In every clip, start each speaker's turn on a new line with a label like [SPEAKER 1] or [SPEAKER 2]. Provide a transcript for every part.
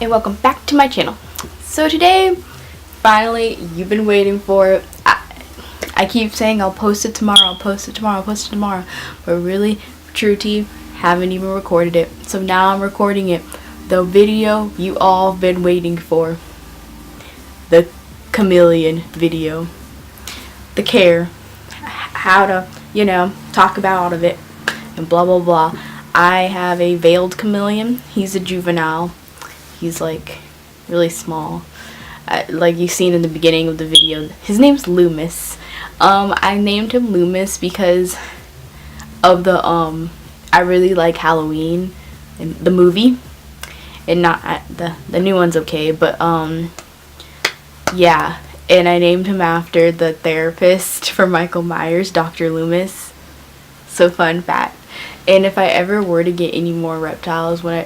[SPEAKER 1] and welcome back to my channel. So today, finally, you've been waiting for it. I keep saying I'll post it tomorrow, I'll post it tomorrow, I'll post it tomorrow, but really, true tea, haven't even recorded it. So now I'm recording it. The video you all been waiting for. The Chameleon video. The care. How to, talk about all of it. And blah blah blah. I have a veiled chameleon. He's a juvenile. He's like really small. Like you've seen in the beginning of the video. His name's Loomis. I named him Loomis because of the I really like Halloween and the movie. And not the new one's okay, but yeah. And I named him after the therapist for Michael Myers, Dr. Loomis. So fun fact. And if I ever were to get any more reptiles, when I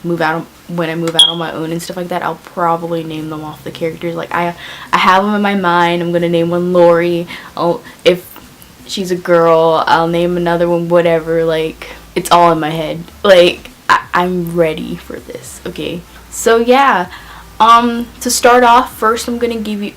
[SPEAKER 1] move out on my own and stuff like that, I'll probably name them off the characters. Like I have them in my mind. I'm gonna name one Lori. If she's a girl, I'll name another one whatever. Like it's all in my head. Like I'm ready for this. Okay. So yeah. To start off, first I'm gonna give you.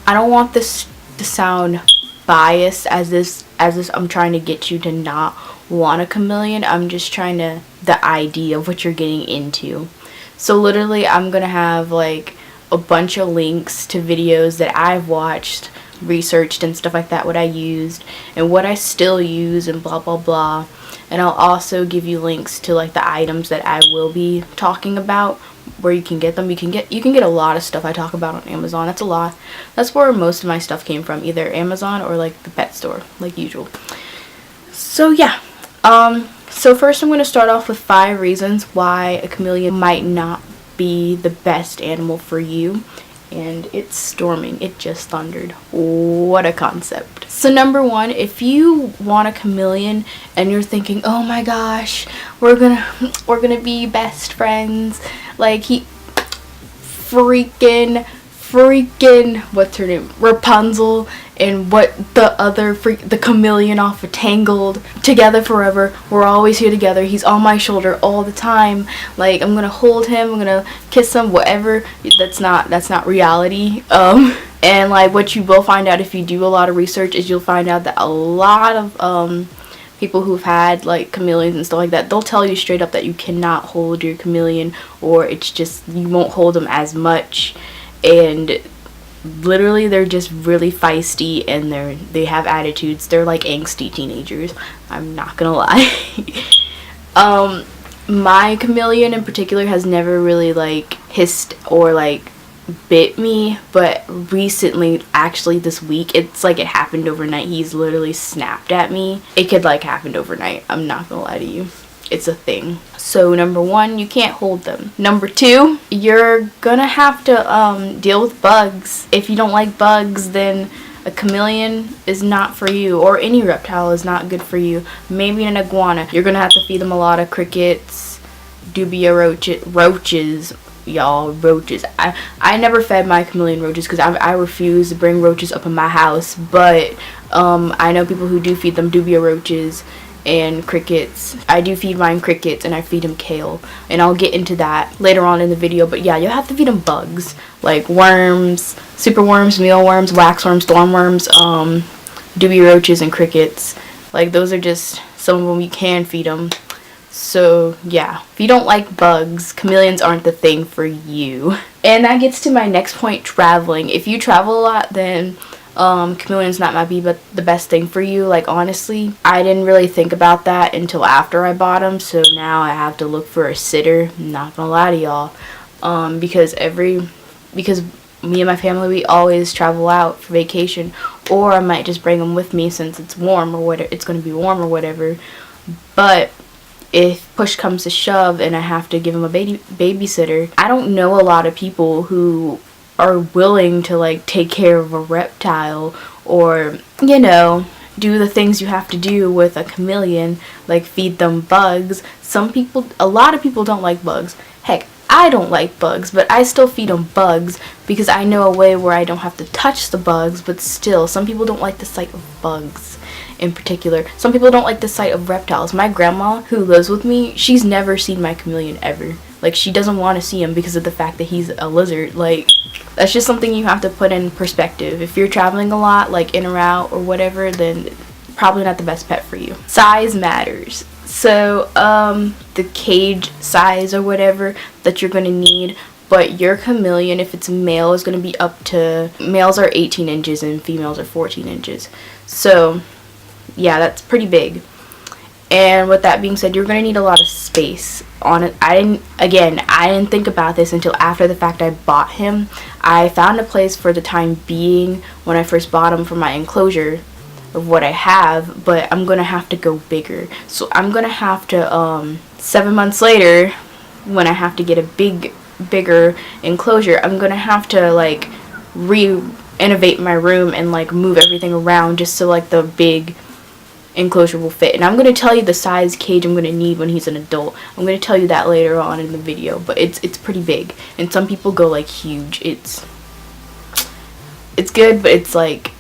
[SPEAKER 1] I don't want this to sound biased as this I'm trying to get you to not want a chameleon. I'm just trying to the idea of what you're getting into. So literally I'm gonna have like a bunch of links to videos that I've watched, researched and stuff like that, what I used and what I still use and blah blah blah. And I'll also give you links to like the items that I will be talking about, where you can get them. You can get a lot of stuff I talk about on Amazon. That's a lot. That's where most of my stuff came from, either Amazon or like the pet store, like usual. So yeah. So first I'm going to start off with 5 reasons why a chameleon might not be the best animal for you. And it's storming. It just thundered. What a concept. So number 1, if you want a chameleon and you're thinking, oh my gosh, we're gonna be best friends, like freaking what's her name, Rapunzel, and what the chameleon off of Tangled, together forever, we're always here together, he's on my shoulder all the time, like I'm gonna hold him, I'm gonna kiss him, whatever. That's not reality. And like what you will find out if you do a lot of research is you'll find out that a lot of people who've had like chameleons and stuff like that, they'll tell you straight up that you cannot hold your chameleon, or it's just you won't hold them as much. And literally they're just really feisty and they have attitudes. They're like angsty teenagers, I'm not gonna lie. My chameleon in particular has never really like hissed or like bit me, but recently, actually this week, it's like it happened overnight. He's literally snapped at me. It could like happen overnight, I'm not gonna lie to you. It's a thing. So number 1, you can't hold them. Number 2, you're gonna have to deal with bugs. If you don't like bugs, then a chameleon is not for you, or any reptile is not good for you. Maybe an iguana. You're gonna have to feed them a lot of crickets, dubia roaches. Y'all, roaches. I never fed my chameleon roaches because I refuse to bring roaches up in my house, but I know people who do feed them dubia roaches and crickets. I do feed mine crickets, and I feed them kale, and I'll get into that later on in the video. But yeah, you'll have to feed them bugs like worms, super worms, mealworms, waxworms, thornworms, dubia roaches, and crickets. Like those are just some of them you can feed them. So yeah, if you don't like bugs, chameleons aren't the thing for you. And that gets to my next point, traveling. If you travel a lot, then chameleons might be but the best thing for you. Like honestly, I didn't really think about that until after I bought them, so now I have to look for a sitter. I'm not gonna lie to y'all, because me and my family, we always travel out for vacation, or I might just bring them with me since it's warm or whatever. It's gonna be warm or whatever. But if push comes to shove and I have to give him a babysitter, I don't know a lot of people who are willing to like take care of a reptile, or do the things you have to do with a chameleon, like feed them bugs. A lot of people don't like bugs. Heck, I don't like bugs, but I still feed them bugs because I know a way where I don't have to touch the bugs. But still, some people don't like the sight of bugs in particular. Some people don't like the sight of reptiles. My grandma, who lives with me, she's never seen my chameleon ever. Like, she doesn't want to see him because of the fact that he's a lizard. Like, that's just something you have to put in perspective. If you're traveling a lot, like in or out or whatever, then probably not the best pet for you. Size matters. So the cage size or whatever that you're going to need. But your chameleon, if it's male, is going to be up to, males are 18 inches and females are 14 inches. So yeah, that's pretty big. And with that being said, you're going to need a lot of space on it. I didn't think about this until after the fact I bought him. I found a place for the time being when I first bought him for my enclosure of what I have, but I'm going to have to go bigger. So I'm going to have to, 7 months later, when I have to get a bigger enclosure, I'm going to have to like re-innovate my room and like move everything around just so like the big enclosure will fit. And I'm going to tell you the size cage I'm going to need when he's an adult. I'm going to tell you that later on in the video, but it's pretty big. And some people go like huge. It's good, but it's like,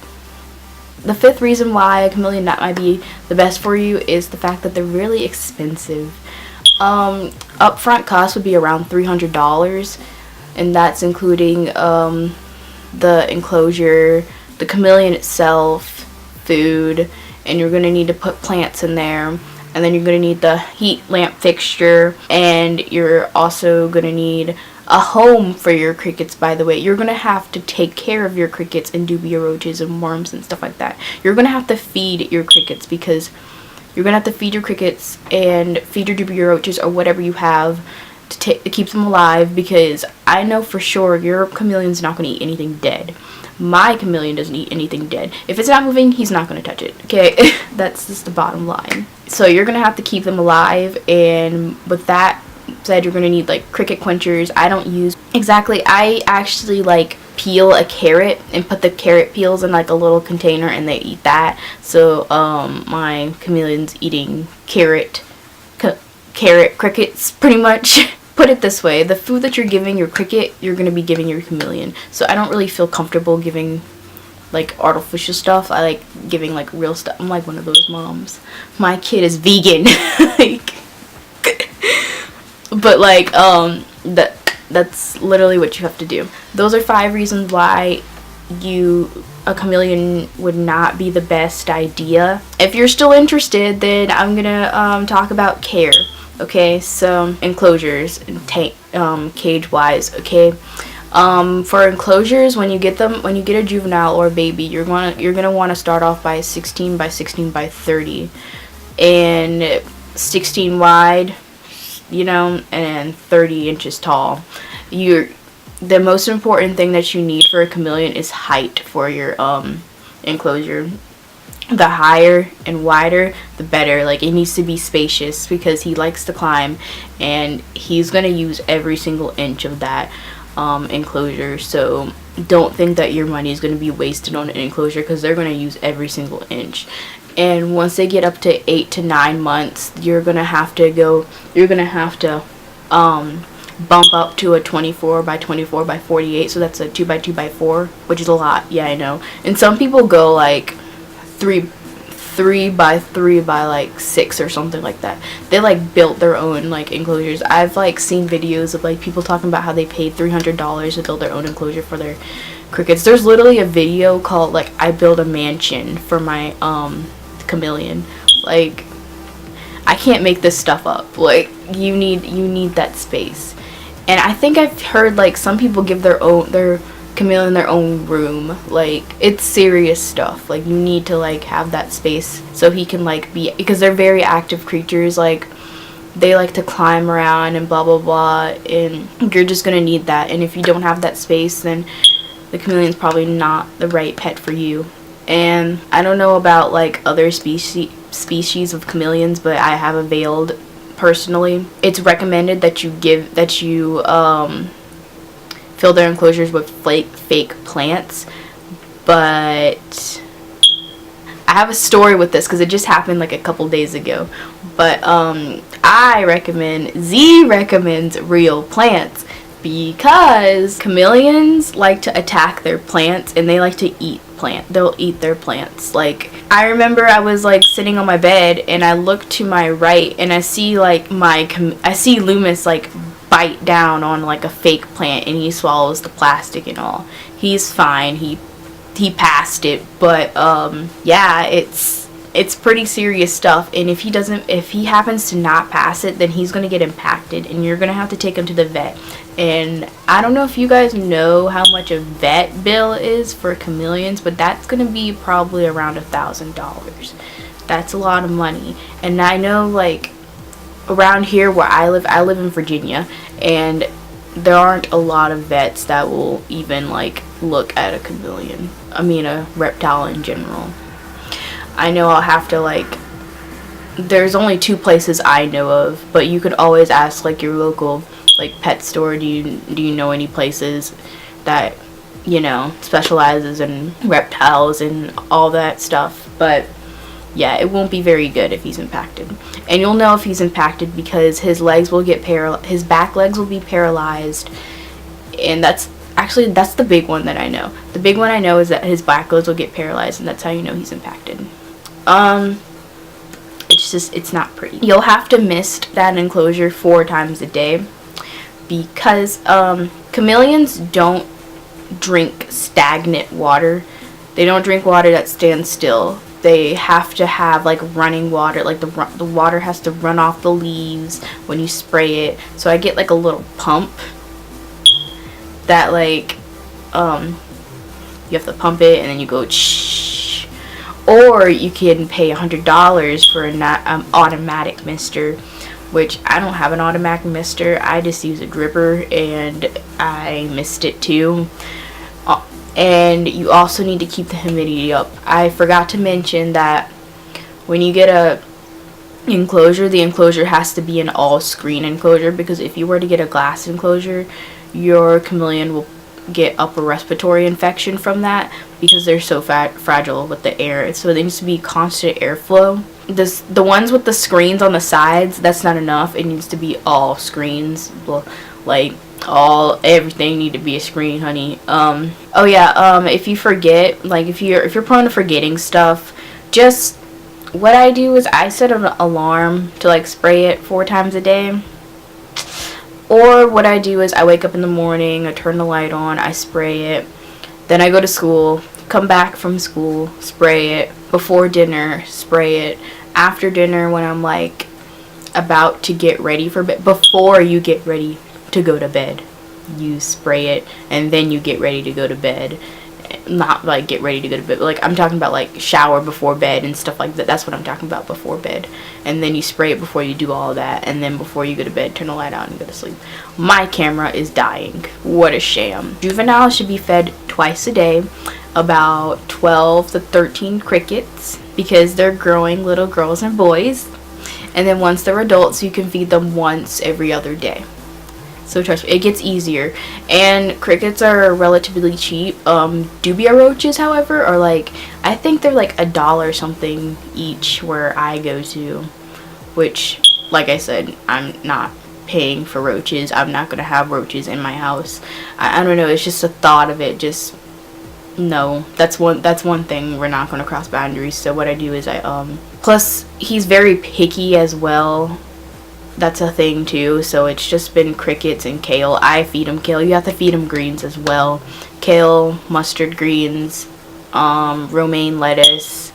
[SPEAKER 1] the fifth reason why a chameleon that might be the best for you is the fact that they're really expensive. Upfront cost would be around $300, and that's including the enclosure, the chameleon itself, food, and you're going to need to put plants in there, and then you're going to need the heat lamp fixture, and you're also going to need a home for your crickets. By the way, you're going to have to take care of your crickets and dubia roaches and worms and stuff like that. You're going to have to feed your crickets, because you're going to have to feed your crickets and feed your dubia roaches or whatever you have to keep them alive, because I know for sure your chameleon's not going to eat anything dead. My chameleon doesn't eat anything dead. If it's not moving, he's not going to touch it, okay? That's just the bottom line. So you're going to have to keep them alive, and with that said, you're going to need like cricket quenchers. I actually like peel a carrot and put the carrot peels in like a little container, and they eat that. So my chameleon's eating carrot crickets pretty much. Put it this way, the food that you're giving your cricket, you're going to be giving your chameleon. So I don't really feel comfortable giving like artificial stuff. I like giving like real stuff. I'm like one of those moms. My kid is vegan. Like, but like that's literally what you have to do. Those are 5 reasons why a chameleon would not be the best idea. If you're still interested, then I'm gonna talk about care. Okay, so enclosures and cage wise. Okay, for enclosures, when you get a juvenile or a baby, you're gonna want to start off by 16 by 16 by 30, and 16 wide, you know, and 30 inches tall. The most important thing that you need for a chameleon is height for your enclosure. The higher and wider, the better. Like, it needs to be spacious, because he likes to climb, and he's gonna use every single inch of that enclosure. So don't think that your money is gonna be wasted on an enclosure, because they're gonna use every single inch. And once they get up to 8 to 9 months, you're gonna have to bump up to a 24 by 24 by 48. So that's a 2 by 2 by 4, which is a lot. Yeah, I know. And some people go like 3 by 3 by like 6 or something like that. They like built their own like enclosures. I've like seen videos of like people talking about how they paid $300 to build their own enclosure for their crickets. There's literally a video called like I build a mansion for my chameleon. Like, I can't make this stuff up. Like, you need that space. And I think I've heard like some people give their chameleon their own room. Like, it's serious stuff. Like, you need to like have that space so he can like be, because they're very active creatures. Like, they like to climb around and blah blah blah, and you're just gonna need that. And if you don't have that space, then the chameleon's probably not the right pet for you. And I don't know about like other species of chameleons, but I have a veiled personally. It's recommended that you fill their enclosures with fake plants, but I have a story with this because it just happened like a couple days ago. But Z recommends real plants, because chameleons like to attack their plants, and they like to eat they'll eat their plants. Like, I remember I was like sitting on my bed, and I look to my right, and I see like I see Loomis like bite down on like a fake plant and he swallows the plastic and all. He's fine. He passed it, but yeah, it's pretty serious stuff. And if he happens to not pass it, then he's gonna get impacted and you're gonna have to take him to the vet. And I don't know if you guys know how much a vet bill is for chameleons, but that's gonna be probably around $1,000. That's a lot of money. And I know, like, around here where I live in Virginia, and there aren't a lot of vets that will even like look at a chameleon. I mean a reptile in general. I know I'll have to, like, there's only 2 places I know of, but you could always ask like your local like pet store. Do you know any places that, you know, specializes in reptiles and all that stuff? But yeah, it won't be very good if he's impacted. And you'll know if he's impacted because his legs will get his back legs will be paralyzed. And that's the big one that I know. The big one I know is that his back legs will get paralyzed, and that's how you know he's impacted. It's not pretty. You'll have to mist that enclosure 4 times a day because chameleons don't drink stagnant water. They don't drink water that stands still. They have to have like running water, like the water has to run off the leaves when you spray it. So I get like a little pump that like you have to pump it and then you go shh. Or you can pay $100 for an automatic mister, which I don't have an automatic mister. I just use a dripper and I mist it too. And you also need to keep the humidity up. I forgot to mention that when you get a enclosure, the enclosure has to be an all screen enclosure, because if you were to get a glass enclosure, your chameleon will get upper respiratory infection from that because they're so fragile with the air. So there needs to be constant airflow. The ones with the screens on the sides, that's not enough. It needs to be all screens, like everything need to be a screen, honey. Oh yeah, if you forget, like if you're prone to forgetting stuff, just what I do is I set an alarm to like spray it 4 times a day. Or what I do is I wake up in the morning, I turn the light on, I spray it, then I go to school, come back from school, spray it, before dinner, spray it, after dinner when I'm like about to get ready for bed, before you get ready to go to bed, you spray it, and then you get ready to go to bed. Not like get ready to go to bed, but like I'm talking about like shower before bed and stuff like that. That's what I'm talking about, before bed. And then you spray it before you do all that, and then before you go to bed, turn the light out and go to sleep. My camera is dying. What a sham. Juveniles should be fed twice a day, about 12 to 13 crickets, because they're growing little girls and boys. And then once they're adults, you can feed them once every other day. So trust me, it gets easier. And crickets are relatively cheap. Dubia roaches, however, are like, I think they're like $1 something each where I go to. Which, like I said, I'm not paying for roaches. I'm not gonna have roaches in my house. I don't know, it's just a thought of it. Just no. That's one thing, we're not gonna cross boundaries. So what I do is plus he's very picky as well. That's a thing too. So it's just been crickets and kale. I feed him kale. You have to feed him greens as well. Kale, mustard greens, romaine lettuce.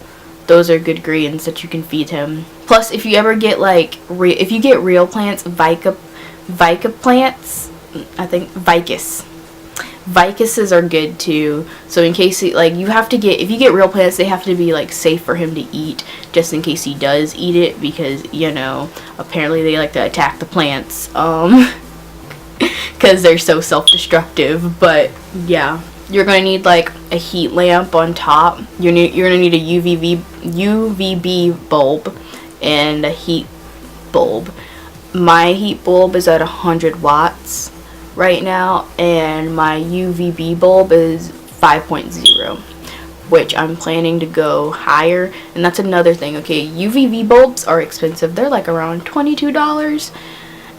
[SPEAKER 1] Those are good greens that you can feed him. Plus, if you ever get like if you get real plants, Vica plants, I think Vicuses are good too. So in case if you get real plants, they have to be like safe for him to eat, just in case he does eat it, because you know apparently they like to attack the plants because they're so self-destructive. But yeah, you're gonna need like a heat lamp on top. You're gonna need a UVB bulb and a heat bulb. My heat bulb is at 100 watts right now, and my UVB bulb is 5.0, which I'm planning to go higher. And that's another thing. Okay, UVB bulbs are expensive. They're like around $22.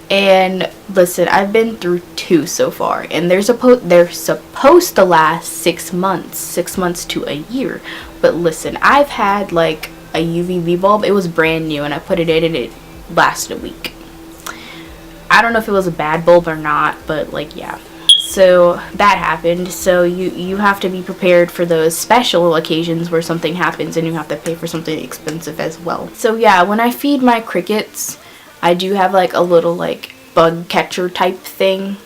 [SPEAKER 1] And listen, I've been through 2 so far, and they're supposed to last 6 months to a year. But listen, I've had like a UVB bulb. It was brand new, and I put it in, and it lasted a week. I don't know if it was a bad bulb or not, but like, yeah. So that happened. So you have to be prepared for those special occasions where something happens and you have to pay for something expensive as well. So yeah, when I feed my crickets, I do have like a little like bug catcher type thing,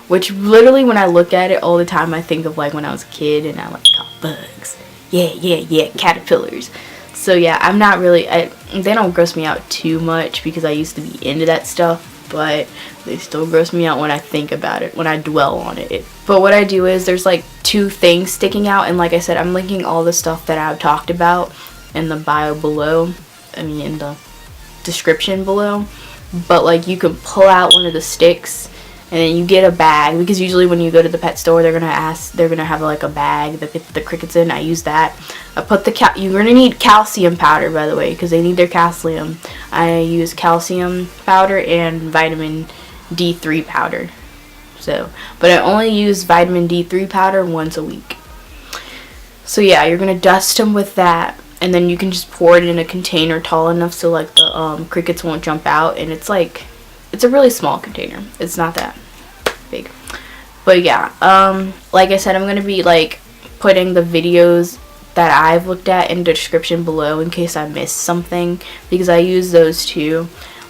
[SPEAKER 1] which literally when I look at it all the time, I think of like when I was a kid and I like caught bugs. Yeah, caterpillars. So yeah, I'm not really, they don't gross me out too much because I used to be into that stuff, but they still gross me out when I think about it, when I dwell on it. But what I do is there's like 2 things sticking out, and like I said, I'm linking all the stuff that I've talked about in the bio below, in the description below. But like you can pull out one of the sticks and then you get a bag, because usually when you go to the pet store, they're gonna have like a bag that the crickets in. I use that. I put you're gonna need calcium powder, by the way, because they need their calcium. I use calcium powder and vitamin D3 powder. So, but I only use vitamin D3 powder once a week. So yeah, you're gonna dust them with that, and then you can just pour it in a container tall enough so like the crickets won't jump out, and it's a really small container. It's not that big. But yeah, like I said, I'm going to be like putting the videos that I've looked at in the description below in case I missed something, because I use those too.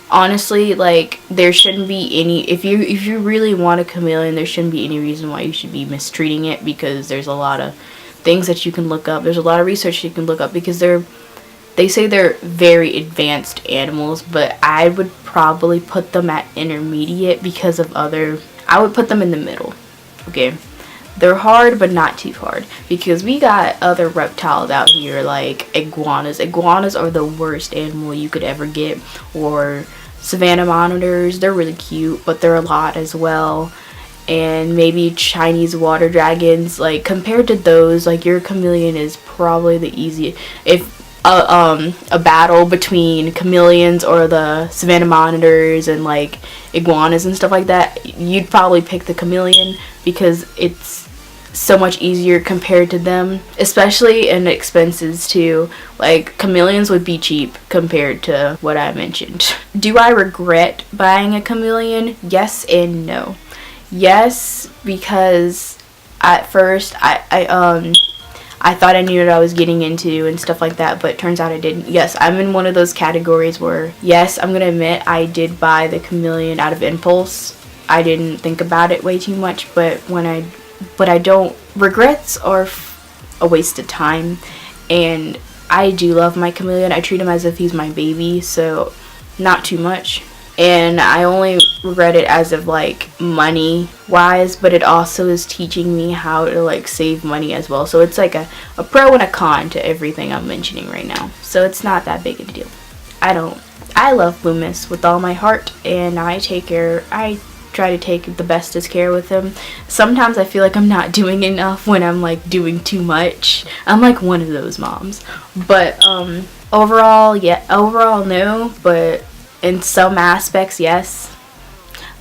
[SPEAKER 1] Honestly, like there shouldn't be any, if you really want a chameleon, there shouldn't be any reason why you should be mistreating it, because there's a lot of things that you can look up. There's a lot of research you can look up, because they say they're very advanced animals, but I would probably put them at intermediate because of I would put them in the middle, okay? They're hard, but not too hard, because we got other reptiles out here like iguanas. Iguanas are the worst animal you could ever get, or savanna monitors. They're really cute, but they're a lot as well. And maybe Chinese water dragons. Like compared to those, like your chameleon is probably the easiest. If a battle between chameleons or the savanna monitors and like iguanas and stuff like that, you'd probably pick the chameleon because it's so much easier compared to them, especially in expenses too. Like chameleons would be cheap compared to what I mentioned. Do I regret buying a chameleon? Yes and no. Yes, because at first I thought I knew what I was getting into and stuff like that, but it turns out I didn't. Yes, I'm in one of those categories where, yes, I'm gonna admit I did buy the chameleon out of impulse. I didn't think about it way too much, but I don't. Regrets are a waste of time, and I do love my chameleon. I treat him as if he's my baby, so not too much. And I only regret it as of like money wise, but it also is teaching me how to like save money as well. So it's like a pro and a con to everything I'm mentioning right now. So it's not that big of a deal. I love Loomis with all my heart, and I try to take the bestest care with him. Sometimes I feel like I'm not doing enough when I'm like doing too much. I'm like one of those moms. But overall no, but in some aspects, yes.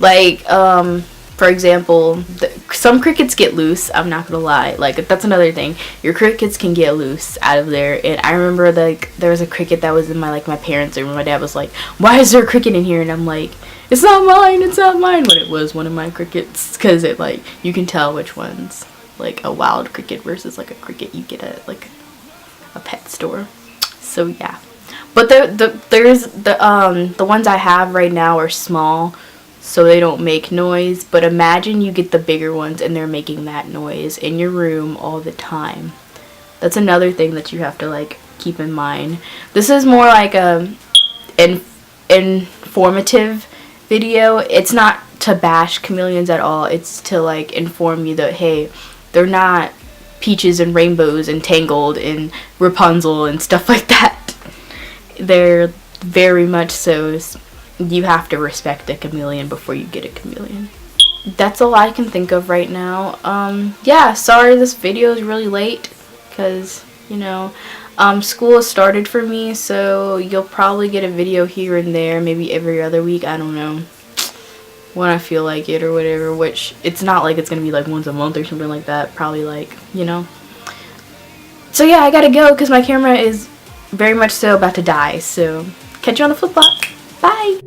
[SPEAKER 1] Like, for example, some crickets get loose. I'm not gonna lie. Like, that's another thing. Your crickets can get loose out of there. And I remember, like, there was a cricket that was in my parents' room. My dad was like, "Why is there a cricket in here?" And I'm like, "It's not mine. It's not mine." But it was one of my crickets, because it like you can tell which one's like a wild cricket versus like a cricket you get at like a pet store. So yeah. But the ones I have right now are small, so they don't make noise. But imagine you get the bigger ones and they're making that noise in your room all the time. That's another thing that you have to like keep in mind. This is more like a informative video. It's not to bash chameleons at all. It's to like inform you that, hey, they're not peaches and rainbows and Tangled and Rapunzel and stuff like that. They're very much so. You have to respect a chameleon before you get a chameleon. That's all I can think of right now. Yeah, sorry this video is really late, because school has started for me, so you'll probably get a video here and there, maybe every other week. I don't know, when I feel like it or whatever, which it's not like it's gonna be like once a month or something like that. Probably like, so yeah, I gotta go because my camera is very much so about to die. So catch you on the flip flop. Bye.